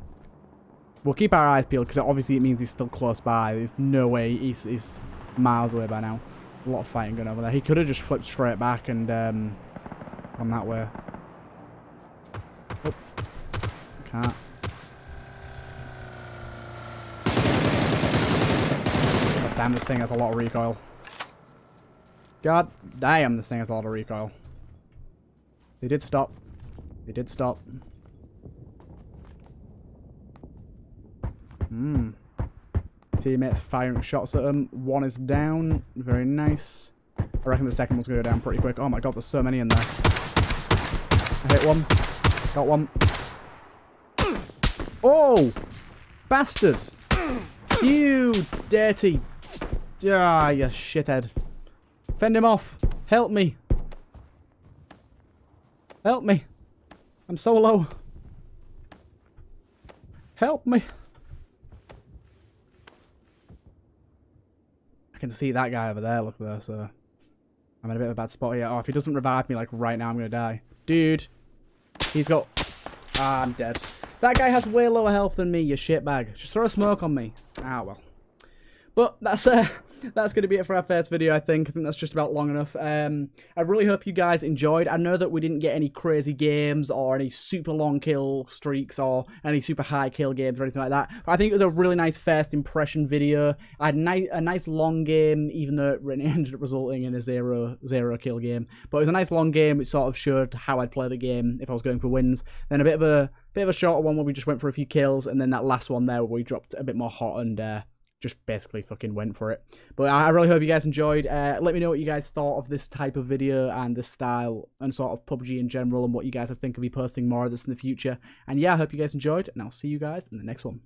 We'll keep our eyes peeled because obviously it means he's still close by. There's no way he's miles away by now. A lot of fighting going over there. He could have just flipped straight back and gone that way. Oh, can't. Damn, this thing has a lot of recoil. God damn, this thing has a lot of recoil. They did stop. They did stop. Teammates firing shots at him. One is down. Very nice. I reckon the second one's going to go down pretty quick. Oh my god, there's so many in there. I hit one. Got one. Oh! Bastards! You dirty... Ah, you shithead. Fend him off. Help me. Help me. I'm so low. Help me. I can see that guy over there, look there, so... I'm in a bit of a bad spot here. Oh, if he doesn't revive me, like, right now, I'm gonna die. Dude. He's got... Ah, I'm dead. That guy has way lower health than me, you shitbag. Just throw a smoke on me. Ah, well. But that's going to be it for our first video, I think. I think that's just about long enough. I really hope you guys enjoyed. I know that we didn't get any crazy games or any super long kill streaks or any super high kill games or anything like that. But I think it was a really nice first impression video. I had a nice long game, even though it ended up resulting in a zero kill game. But it was a nice long game. It sort of showed how I'd play the game if I was going for wins. Then a bit of a shorter one where we just went for a few kills, and then that last one there where we dropped a bit more hot and just basically fucking went for it. But I really hope you guys enjoyed. Let me know what you guys thought of this type of video and this style and sort of PUBG in general and what you guys think of me posting more of this in the future. And yeah, I hope you guys enjoyed, and I'll see you guys in the next one.